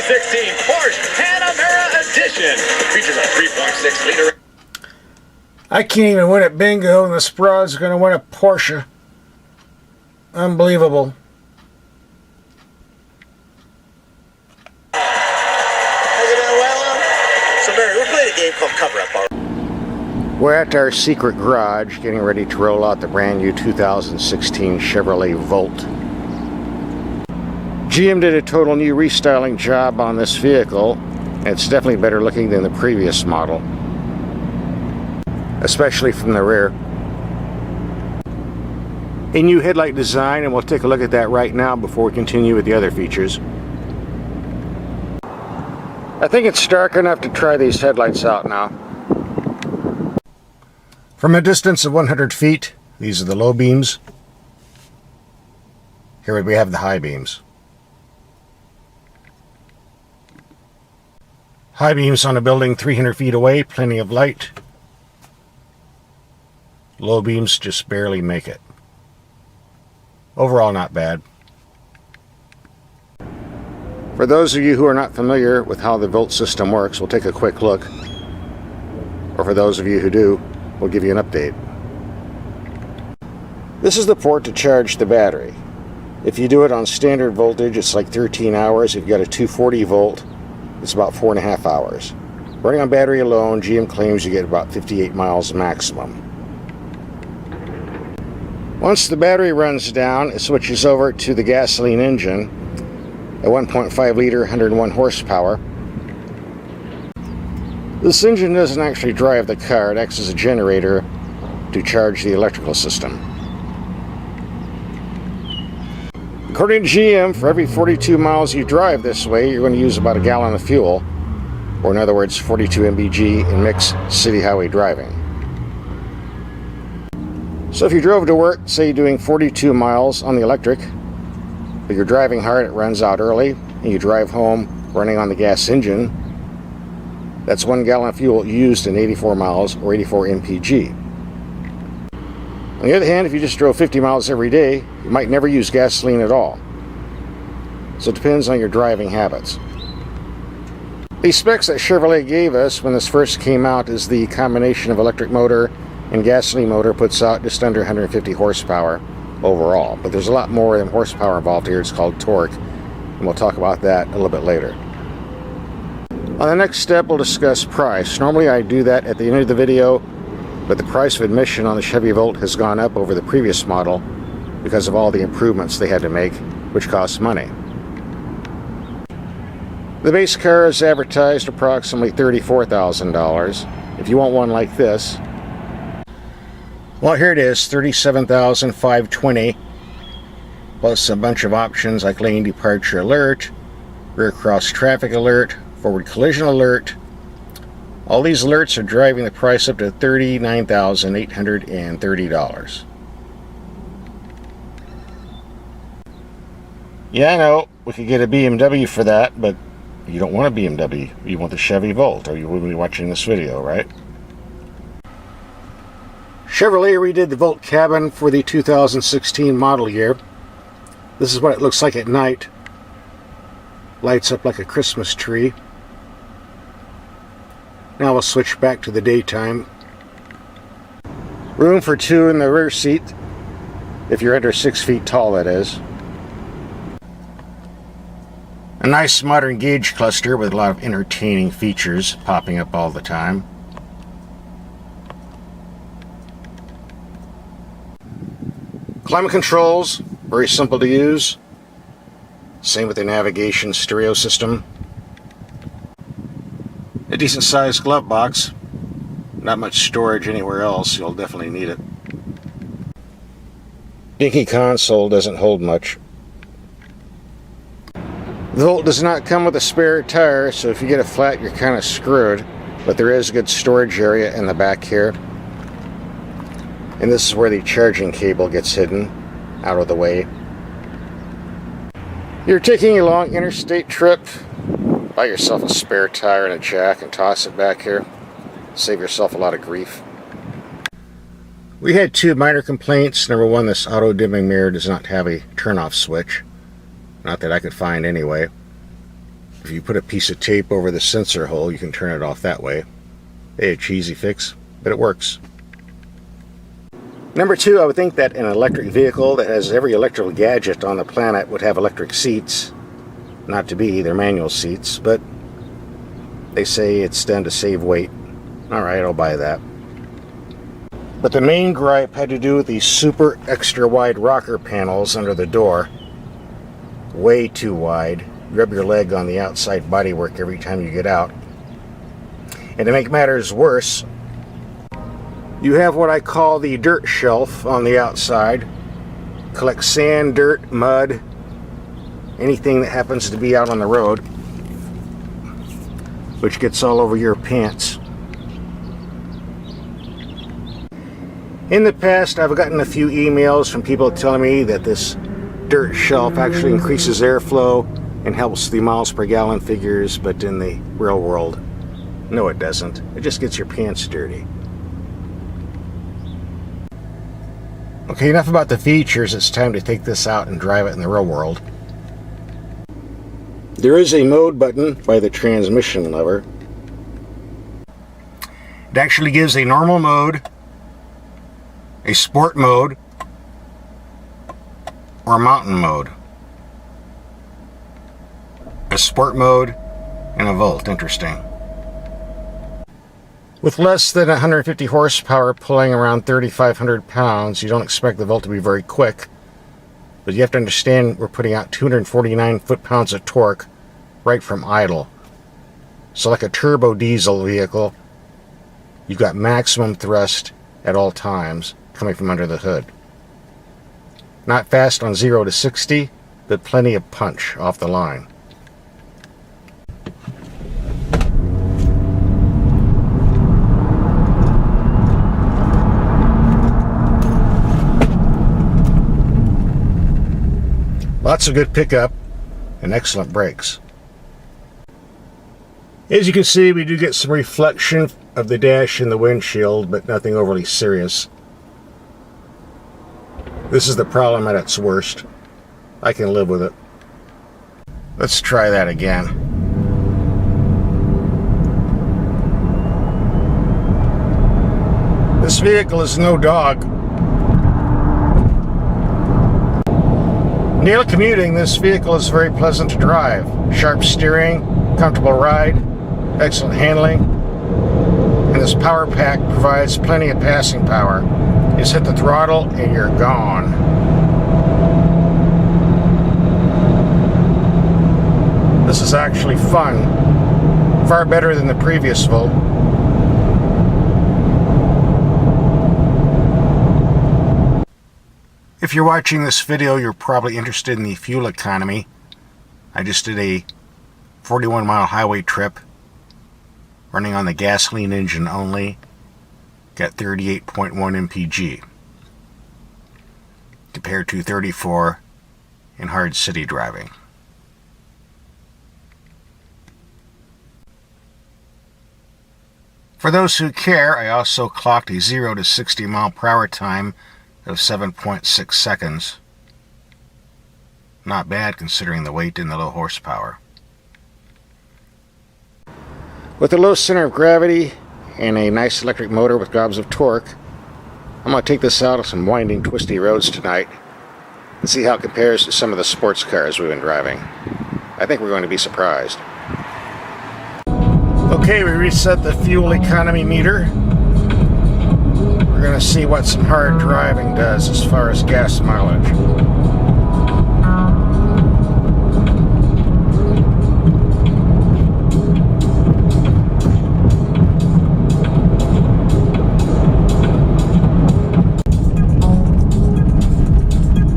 2016 Porsche Panamera Edition. Features a 3.6-liter. I can't even win at bingo, and the Sprod's going to win a Porsche. Unbelievable. So Mary, we're playing a game called Cover Up. We're at our secret garage getting ready to roll out the brand new 2016 Chevrolet Volt. GM did a total new restyling job on this vehicle. It's definitely better looking than the previous model, especially from the rear. A new headlight design, and we'll take a look at that right now before we continue with the other features. I think it's dark enough to try these headlights out now. From a distance of 100 feet, these are the low beams. Here we have the high beams. High beams on a building 300 feet away, plenty of light. Low beams just barely make it. Overall, not bad. For those of you who are not familiar with how the Volt system works, we'll take a quick look. Or for those of you who do, we'll give you an update. This is the port to charge the battery. If you do it on standard voltage, it's like 13 hours. If you've got a 240 volt, it's about 4.5 hours. Running on battery alone, GM claims you get about 58 miles maximum. Once the battery runs down, it switches over to the gasoline engine, a 1.5 liter, 101 horsepower. This engine doesn't actually drive the car, it acts as a generator to charge the electrical system. According to GM, for every 42 miles you drive this way, you're going to use about a gallon of fuel, or in other words, 42 mpg in mixed city highway driving. So if you drove to work, say doing 42 miles on the electric, but you're driving hard, it runs out early, and you drive home running on the gas engine, that's 1 gallon of fuel used in 84 miles or 84 mpg. On the other hand, if you just drove 50 miles every day, you might never use gasoline at all. So it depends on your driving habits. The specs that Chevrolet gave us when this first came out is the combination of electric motor and gasoline motor puts out just under 150 horsepower overall. But there's a lot more than horsepower involved here. It's called torque, and we'll talk about that a little bit later. On the next step, we'll discuss price. Normally I do that at the end of the video, but the price of admission on the Chevy Volt has gone up over the previous model because of all the improvements they had to make, which costs money. The base car is advertised approximately $34,000. If you want one like this, well, here it is, $37,520, plus a bunch of options like lane departure alert, rear cross traffic alert, forward collision alert. All these alerts are driving the price up to $39,830. Yeah, I know, we could get a BMW for that, but you don't want a BMW. You want the Chevy Volt, or you wouldn't be watching this video, right? Chevrolet redid the Volt cabin for the 2016 model year. This is what it looks like at night. Lights up like a Christmas tree. Now we'll switch back to the daytime. Room for 2 in the rear seat, if you're under 6 feet tall, that is. A nice modern gauge cluster with a lot of entertaining features popping up all the time. Climate controls, very simple to use. Same with the navigation stereo system. A decent sized glove box. Not much storage anywhere else, you'll definitely need it. Dinky console doesn't hold much. The Volt does not come with a spare tire, so if you get a flat you're kind of screwed, but there is a good storage area in the back here. And this is where the charging cable gets hidden, out of the way. You're taking a long interstate trip, buy yourself a spare tire and a jack and toss it back here. Save yourself a lot of grief. We had 2 minor complaints. Number 1, this auto dimming mirror does not have a turn-off switch. Not that I could find anyway. If you put a piece of tape over the sensor hole, you can turn it off that way. Hey, a cheesy fix, but it works. Number two, I would think that an electric vehicle that has every electrical gadget on the planet would have electric seats. Not to be, they're manual seats, but they say it's done to save weight. Alright, I'll buy that. But the main gripe had to do with these super extra wide rocker panels under the door. Way too wide. You rub your leg on the outside bodywork every time you get out. And to make matters worse, you have what I call the dirt shelf on the outside. Collects sand, dirt, mud, anything that happens to be out on the road, which gets all over your pants. In the past, I've gotten a few emails from people telling me that this dirt shelf actually increases airflow and helps the miles per gallon figures, but in the real world, no, it doesn't. It just gets your pants dirty. Okay, enough about the features. It's time to take this out and drive it in the real world. There is a mode button by the transmission lever. It actually gives a normal mode, a sport mode, or a mountain mode. A sport mode and a Volt. Interesting. With less than 150 horsepower pulling around 3,500 pounds, you don't expect the Volt to be very quick. But you have to understand we're putting out 249 foot-pounds of torque right from idle. So like a turbo diesel vehicle, you've got maximum thrust at all times coming from under the hood. Not fast on 0 to 60, but plenty of punch off the line. Lots of good pickup and excellent brakes. As you can see, we do get some reflection of the dash in the windshield, but nothing overly serious. This is the problem at its worst. I can live with it. Let's try that again. This vehicle is no dog. Near commuting, this vehicle is very pleasant to drive. Sharp steering, comfortable ride, excellent handling, and this power pack provides plenty of passing power. You just hit the throttle and you're gone. This is actually fun. Far better than the previous Volt. If you're watching this video, you're probably interested in the fuel economy. I just did a 41-mile highway trip running on the gasoline engine only. Got 38.1 mpg compared to 34 in hard city driving. For those who care, I also clocked a 0 to 60 mile per hour time of 7.6 seconds. Not bad considering the weight and the low horsepower. With a low center of gravity and a nice electric motor with gobs of torque, I'm going to take this out of some winding, twisty roads tonight and see how it compares to some of the sports cars we've been driving. I think we're going to be surprised. Okay, we reset the fuel economy meter. We're going to see what some hard driving does as far as gas mileage.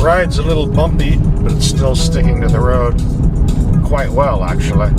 Ride's a little bumpy, but it's still sticking to the road quite well, actually.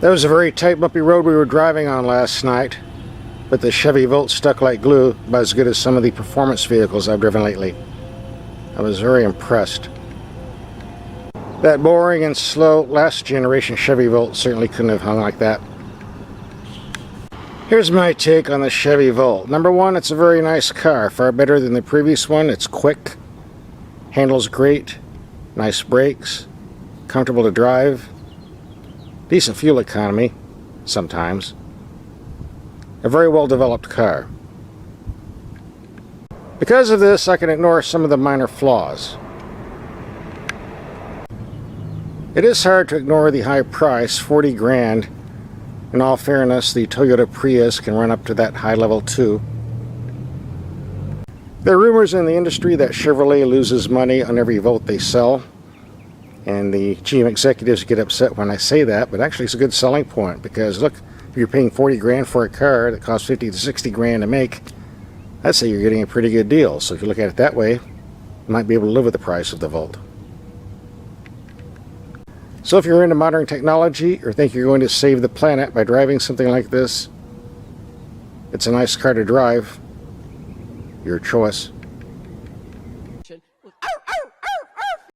That was a very tight, bumpy road we were driving on last night, but the Chevy Volt stuck like glue, about as good as some of the performance vehicles I've driven lately. I was very impressed. That boring and slow last generation Chevy Volt certainly couldn't have hung like that. Here's my take on the Chevy Volt. Number one, it's a very nice car, far better than the previous one. It's quick, handles great, nice brakes, comfortable to drive, decent fuel economy, sometimes. A very well developed car. Because of this, I can ignore some of the minor flaws. It is hard to ignore the high price, 40 grand. In all fairness, the Toyota Prius can run up to that high level too. There are rumors in the industry that Chevrolet loses money on every Volt they sell, and the GM executives get upset when I say that, but actually it's a good selling point, because look, if you're paying 40 grand for a car that costs 50 to 60 grand to make, I'd say you're getting a pretty good deal. So if you look at it that way, you might be able to live with the price of the Volt. So if you're into modern technology or think you're going to save the planet by driving something like this, it's a nice car to drive. Your choice.